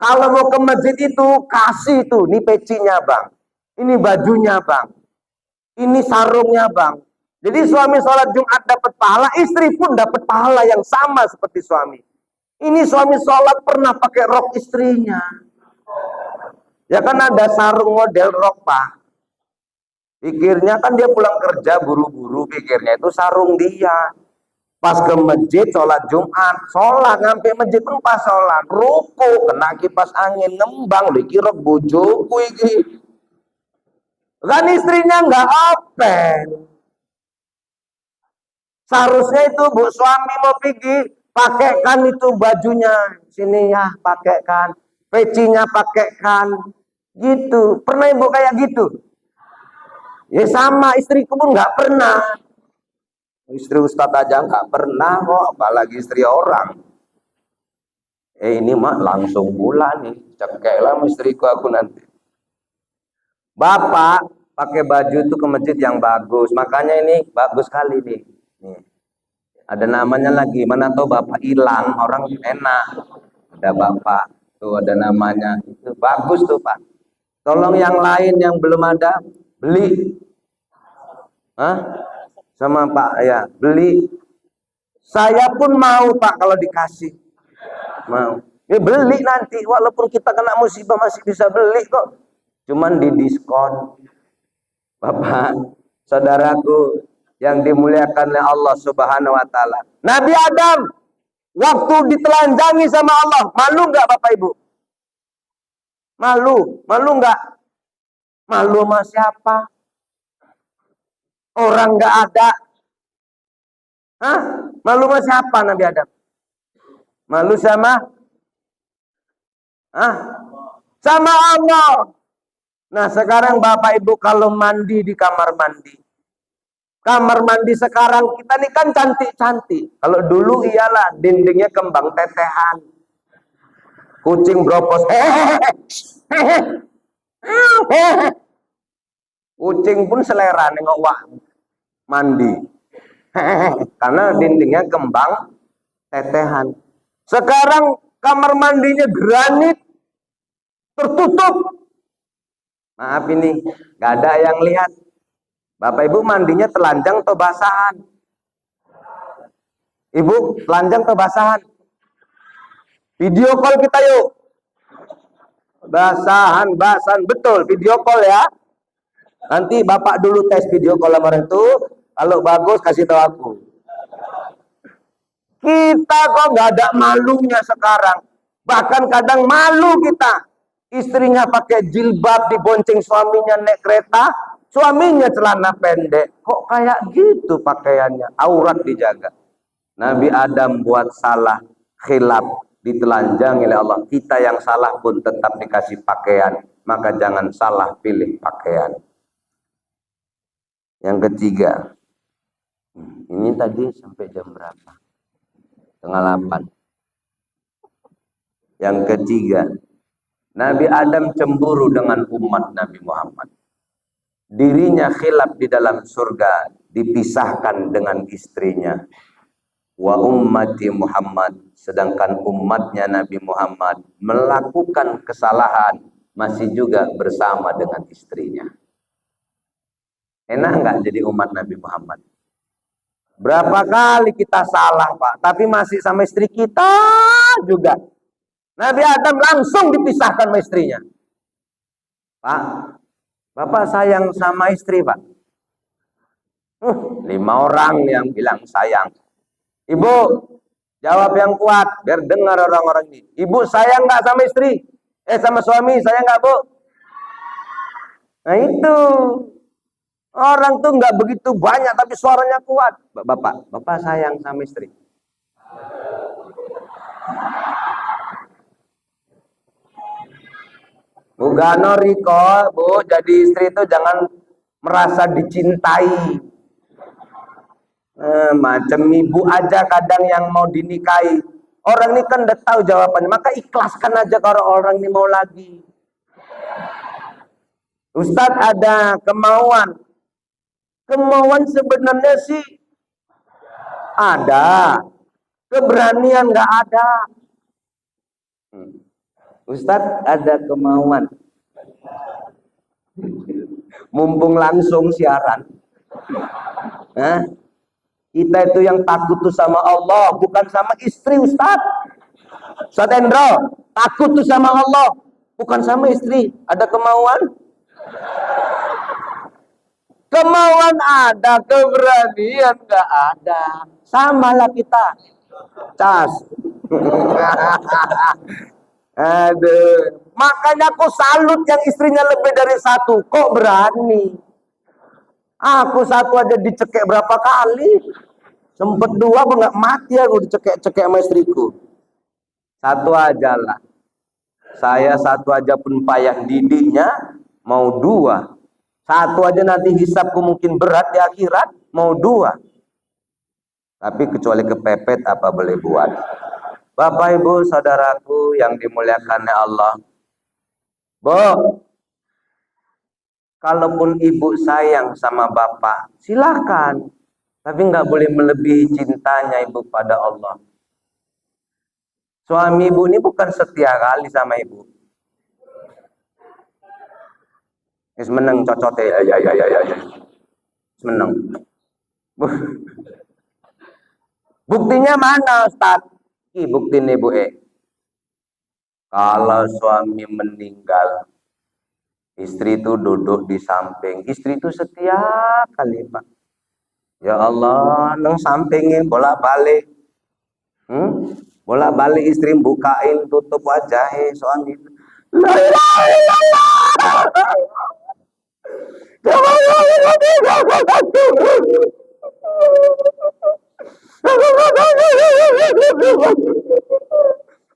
Kalau mau ke masjid itu kasih tuh, ini pecinya bang, ini bajunya bang, ini sarungnya bang. Jadi suami sholat Jumat dapat pahala, istri pun dapat pahala yang sama seperti suami. Ini suami sholat pernah pakai rok istrinya. Ya kan ada sarung model rok, Pak. Pikirnya kan dia pulang kerja buru-buru, pikirnya itu sarung dia. Pas ke masjid sholat Jumat, sholat ngampe masjid pun pas sholat ruku kena kipas angin ngembang, iki rok bojoku iki. Kan istrinya nggak open. Seharusnya itu bu suami mau pergi, pakaikan itu bajunya. Sini ya, pakaikan. Pecinya pakaikan. Gitu. Pernah ibu kayak gitu? Ya sama, istriku pun nggak pernah. Istri Ustadz aja nggak pernah kok, apalagi istri orang. Ini mah langsung bulan nih, cekeklah istriku aku nanti. Bapak pakai baju itu ke masjid yang bagus, makanya ini bagus sekali nih. Nih. Ada namanya lagi, mana tahu bapak hilang, orang enak. Ada bapak, tuh ada namanya, itu bagus tuh pak. Tolong yang lain yang belum ada, beli. Hah? Sama pak ya, beli. Saya pun mau pak kalau dikasih. Mau. Ya beli nanti, walaupun kita kena musibah masih bisa beli kok. Cuman di diskon. Bapak, saudaraku yang dimuliakan oleh Allah Subhanahu wa taala. Nabi Adam waktu ditelanjangi sama Allah, malu nggak Bapak Ibu? Malu nggak? Malu sama siapa? Orang nggak ada. Hah? Malu sama siapa Nabi Adam? Malu sama? Hah? Sama Allah. Nah sekarang Bapak Ibu kalau mandi di kamar mandi. Kamar mandi sekarang kita nih kan cantik-cantik. Kalau dulu iyalah dindingnya kembang tetehan. Kucing bropos. Kucing pun selera nengok wak mandi. Karena dindingnya kembang tetehan. Sekarang kamar mandinya granit tertutup. Maaf ini, gak ada yang lihat. Bapak Ibu mandinya telanjang atau basahan? Ibu, telanjang atau basahan? Video call kita yuk. Basahan, betul, video call ya. Nanti Bapak dulu tes video call sama orang itu. Kalau bagus kasih tahu aku. Kita kok gak ada malunya sekarang. Bahkan kadang malu kita. Istrinya pakai jilbab dibonceng suaminya naik kereta, suaminya celana pendek. Kok kayak gitu pakaiannya? Aurat dijaga. Nabi Adam buat salah, khilaf, ditelanjangi oleh Allah. Kita yang salah pun tetap dikasih pakaian. Maka jangan salah pilih pakaian. Yang ketiga. Ini tadi sampai jam berapa? Setengah 8. Yang ketiga. Nabi Adam cemburu dengan umat Nabi Muhammad. Dirinya khilaf di dalam surga, dipisahkan dengan istrinya. Wa ummati Muhammad, sedangkan umatnya Nabi Muhammad melakukan kesalahan, masih juga bersama dengan istrinya. Enak nggak jadi umat Nabi Muhammad? Berapa kali kita salah Pak, tapi masih sama istri kita juga. Nabi Adam langsung dipisahkan sama istrinya. Pak, Bapak sayang sama istri Pak. 5 orang yang bilang sayang. Ibu, jawab yang kuat, biar dengar orang-orang ini. Ibu sayang nggak sama istri? Sama suami, sayang nggak Bu? Nah itu. Orang tuh nggak begitu banyak, tapi suaranya kuat. Bapak sayang sama istri. Bugano Riko, Bu, jadi istri itu jangan merasa dicintai. Macam ibu aja kadang yang mau dinikahi. Orang ini kan udah tahu jawabannya, maka ikhlaskan aja kalau orang ini mau lagi. Ustadz ada kemauan. Kemauan sebenarnya sih ada. Keberanian nggak ada. Ustadz ada kemauan. Mumpung langsung siaran. Kita itu yang takut tuh sama Allah, bukan sama istri Ustadz. Ustadz Endro, takut tuh sama Allah, bukan sama istri. Ada kemauan? Kemauan ada, keberanian nggak ada. Samalah kita. Cas. Aduh, makanya aku salut yang istrinya lebih dari satu. Kok berani? Aku satu aja dicekek berapa kali. Sempet dua, aku nggak mati aku dicekek-cekek sama istriku. Satu aja lah. Saya satu aja pun payah didiknya, mau dua. Satu aja nanti hisabku mungkin berat di akhirat, mau dua. Tapi kecuali kepepet apa boleh buat. Bapak Ibu saudaraku yang dimuliakan Allah. Bu, kalaupun ibu sayang sama bapak, silakan. Tapi nggak boleh melebihi cintanya ibu pada Allah. Suami ibu ini bukan setia kali sama ibu. Is meneng cocote ya. Meneng. Buktinya mana Ustaz? Bukti nih Bu Kalau suami meninggal, istri itu duduk di samping. Istri itu setia kali Pak. Ya Allah, nang sampingnya bolak-balik. Bolak-balik istri bukain, tutup wajahnya suami. La ilaha illallah.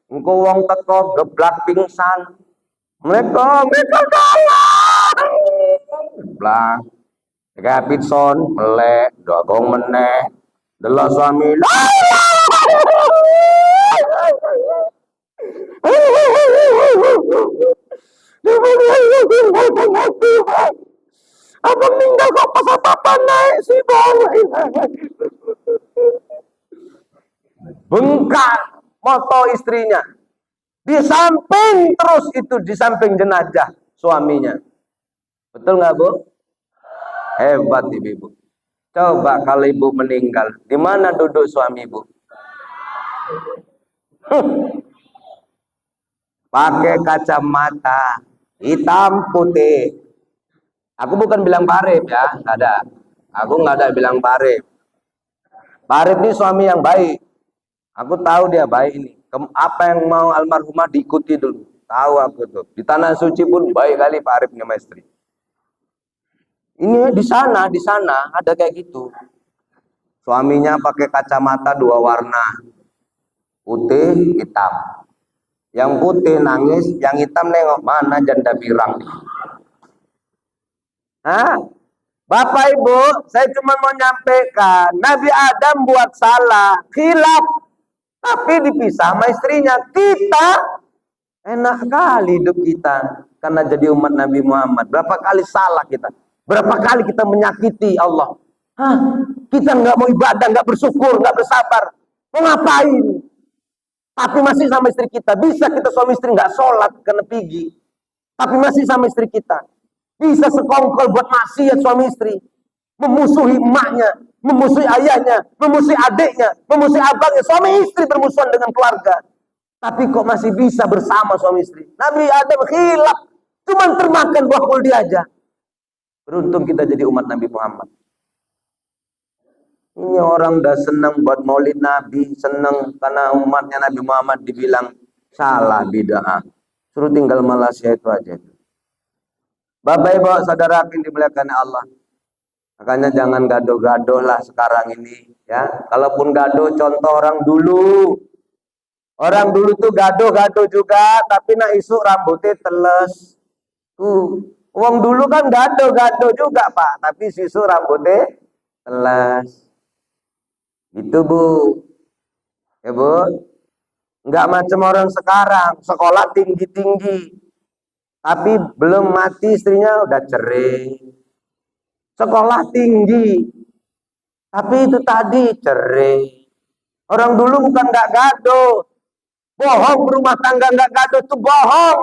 Engko wong teko geblak pingsan. Mereka kalah. Geblak. Kapitson melek, dogong meneh. Delok suami. Abang meninggal kok pas apa naik sih bang? Bengkak moto istrinya. Di samping terus itu, di samping jenazah suaminya. Betul nggak Bu? Hebat ibu. Coba kalau ibu meninggal, di mana duduk suami ibu? Pakai kacamata hitam putih. Aku bukan bilang Parip ya, nggak ada. Aku nggak ada bilang Parip. Parip ini suami yang baik. Aku tahu dia baik ini. Apa yang mau almarhumah diikuti dulu. Tahu aku tuh. Di tanah suci pun baik kali Pak Arif sama istri. Ini di sana ada kayak gitu. Suaminya pakai kacamata dua warna. Putih, hitam. Yang putih nangis, yang hitam nengok mana janda pirang. Hah? Bapak Ibu, saya cuma mau nyampaikan, Nabi Adam buat salah, khilaf, tapi dipisah sama istrinya. Kita enak kali hidup kita karena jadi umat Nabi Muhammad. Berapa kali salah kita, berapa kali kita menyakiti Allah. Kita nggak mau ibadah, nggak bersyukur, nggak bersabar, mau ngapain? Tapi masih sama istri kita. Bisa kita suami istri nggak sholat karena pergi, tapi masih sama istri kita. Bisa sekongkol buat maksiat suami istri, memusuhi emaknya, memusuhi ayahnya, memusuhi adiknya, memusuhi abangnya. Suami istri bermusuhan dengan keluarga, tapi kok masih bisa bersama suami istri. Nabi Adam khilaf, cuma termakan buah kuldi aja. Beruntung kita jadi umat Nabi Muhammad. Ini orang udah senang buat maulid Nabi, senang karena umatnya Nabi Muhammad dibilang salah, bid'ah. Suruh tinggal Malaysia itu aja. Bapak Ibu saudara yang dimuliakan Allah. Makanya jangan gaduh-gaduh lah sekarang ini ya. Kalaupun gaduh, contoh orang dulu. Orang dulu tuh gaduh-gaduh juga, tapi nak isu rambutnya teles. Uang dulu kan gaduh-gaduh juga Pak, tapi isu rambutnya teles. Itu Bu. Ya Bu. Enggak macam orang sekarang, sekolah tinggi-tinggi. Tapi belum mati istrinya udah cerai. Sekolah tinggi. Tapi itu tadi cerai. Orang dulu bukan nggak gaduh. Bohong berumah tangga nggak gaduh itu bohong.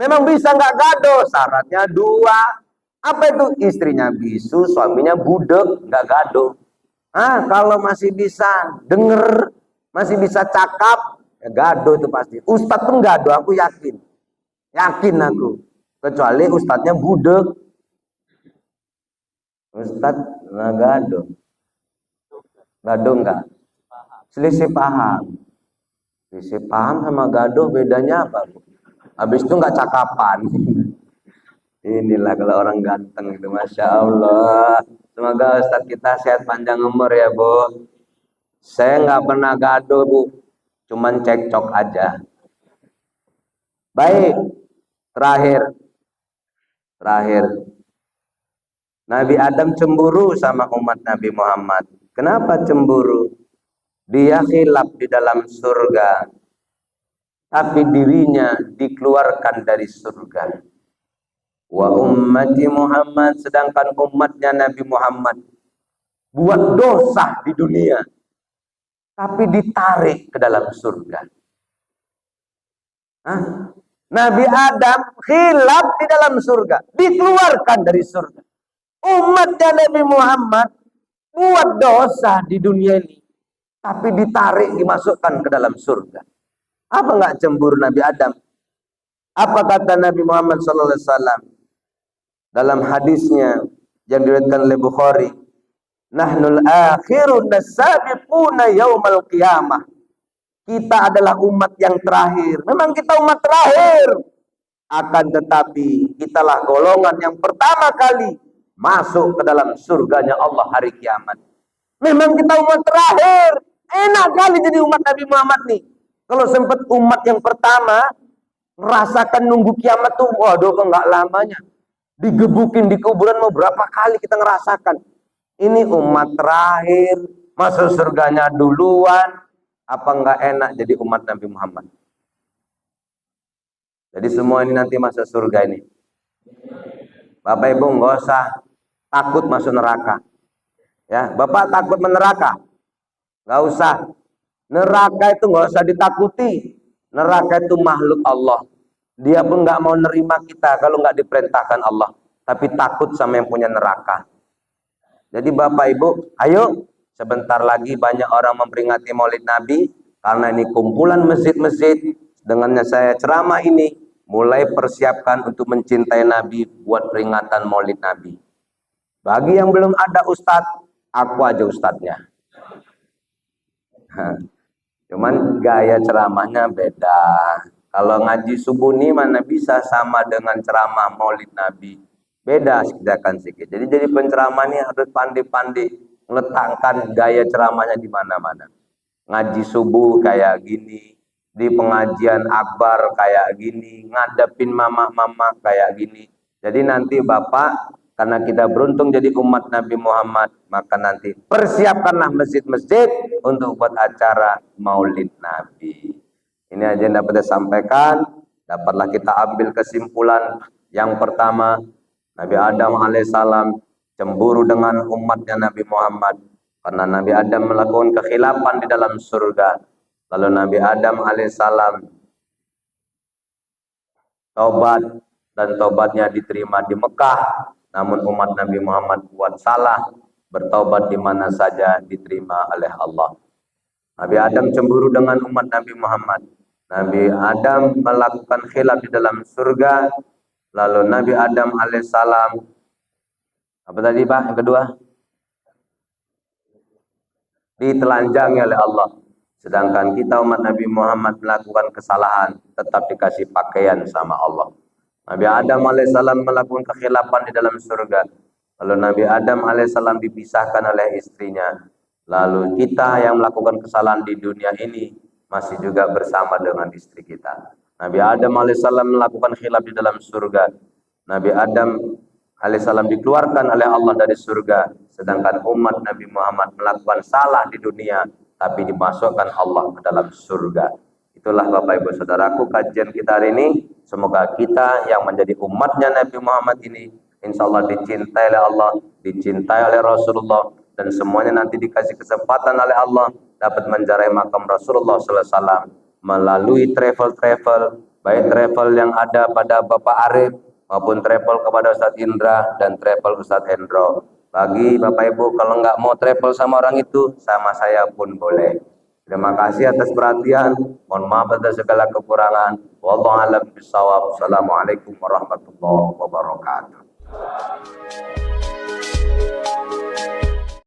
Memang bisa nggak gaduh. Syaratnya dua. Apa itu? Istrinya bisu, suaminya budek, nggak gaduh. Kalau masih bisa denger, masih bisa cakap, ya gaduh itu pasti. Ustadz pun gaduh, aku yakin. Yakin aku. Kecuali ustadznya budek. Ustadz nggak gaduh. Gaduh enggak? Selisih paham. Isi paham sama gaduh bedanya apa, Bu? Habis itu nggak cakapan. Inilah kalau orang ganteng itu, Masya Allah. Semoga Ustadz kita sehat panjang umur ya, Bu. Saya nggak pernah gaduh, Bu. Cuman cekcok aja. Baik, terakhir. Nabi Adam cemburu sama umat Nabi Muhammad. Kenapa cemburu? Dia khilaf di dalam surga, tapi dirinya dikeluarkan dari surga. Wa ummati Muhammad, sedangkan umatnya Nabi Muhammad buat dosa di dunia, tapi ditarik ke dalam surga. Hah? Nabi Adam khilaf di dalam surga, dikeluarkan dari surga. Umatnya Nabi Muhammad buat dosa di dunia ini, tapi ditarik, dimasukkan ke dalam surga. Apa enggak cemburu Nabi Adam? Apa kata Nabi Muhammad SAW dalam hadisnya yang diriwayatkan oleh Bukhari? Nahnul akhirun nasabiquna yaumal qiyamah. Kita adalah umat yang terakhir. Memang kita umat terakhir. Akan tetapi kitalah golongan yang pertama kali masuk ke dalam surganya Allah hari kiamat. Memang kita umat terakhir. Enak kali jadi umat Nabi Muhammad nih. Kalau sempat umat yang pertama merasakan nunggu kiamat tuh, waduh kok nggak lamanya. Digebukin di kuburan mau berapa kali kita ngerasakan. Ini umat terakhir, masuk surganya duluan. Apa nggak enak jadi umat Nabi Muhammad? Jadi semua ini nanti masuk surga ini. Bapak Ibu nggak usah takut masuk neraka. Ya, Bapak takut neraka? Nggak usah. Neraka itu nggak usah ditakuti. Neraka itu makhluk Allah. Dia pun nggak mau nerima kita kalau nggak diperintahkan Allah. Tapi takut sama yang punya neraka. Jadi Bapak Ibu, ayo sebentar lagi banyak orang memperingati Maulid Nabi. Karena ini kumpulan masjid-masjid. Dengannya saya ceramah ini, mulai persiapkan untuk mencintai Nabi buat peringatan Maulid Nabi. Bagi yang belum ada ustadz, aku aja ustadznya. Cuman gaya ceramahnya beda. Kalau ngaji subuh nih mana bisa sama dengan ceramah Maulid Nabi. Beda sedikit. Jadi penceramah ini harus pandai-pandai meletakkan gaya ceramahnya di mana-mana. Ngaji subuh kayak gini, di pengajian akbar kayak gini, ngadepin mama-mama kayak gini. Jadi nanti Bapak, karena kita beruntung jadi umat Nabi Muhammad, maka nanti persiapkanlah masjid-masjid untuk buat acara Maulid Nabi. Ini aja yang dapat saya sampaikan. Dapatlah kita ambil kesimpulan. Yang pertama, Nabi Adam alaihissalam cemburu dengan umatnya Nabi Muhammad karena Nabi Adam melakukan kekhilafan di dalam surga. Lalu Nabi Adam alaihissalam taubat dan taubatnya diterima di Mekah. Namun umat Nabi Muhammad buat salah, bertaubat di mana saja diterima oleh Allah. Nabi Adam cemburu dengan umat Nabi Muhammad. Nabi Adam melakukan khilaf di dalam surga. Lalu Nabi Adam alaihissalam, apa tadi Pak yang kedua? Ditelanjangi oleh Allah. Sedangkan kita umat Nabi Muhammad melakukan kesalahan, tetap dikasih pakaian sama Allah. Nabi Adam alaihissalam melakukan kekhilafan di dalam surga. Lalu Nabi Adam alaihissalam dipisahkan oleh istrinya. Lalu kita yang melakukan kesalahan di dunia ini masih juga bersama dengan istri kita. Nabi Adam alaihissalam melakukan khilaf di dalam surga. Nabi Adam alaihissalam dikeluarkan oleh Allah dari surga. Sedangkan umat Nabi Muhammad melakukan salah di dunia, tapi dimasukkan Allah ke dalam surga. Itulah Bapak Ibu Saudaraku kajian kita hari ini. Semoga kita yang menjadi umatnya Nabi Muhammad ini, insya Allah dicintai oleh Allah, dicintai oleh Rasulullah, dan semuanya nanti dikasih kesempatan oleh Allah dapat menjarai makam Rasulullah SAW melalui travel, baik travel yang ada pada Bapak Arif maupun travel kepada Ustadz Indra dan travel Ustadz Hendro. Bagi Bapak Ibu kalau nggak mau travel sama orang itu, sama saya pun boleh. Terima kasih atas perhatian. Mohon maaf atas segala kekurangan. Wallahu a'lam bishawab. Assalamualaikum warahmatullahi wabarakatuh.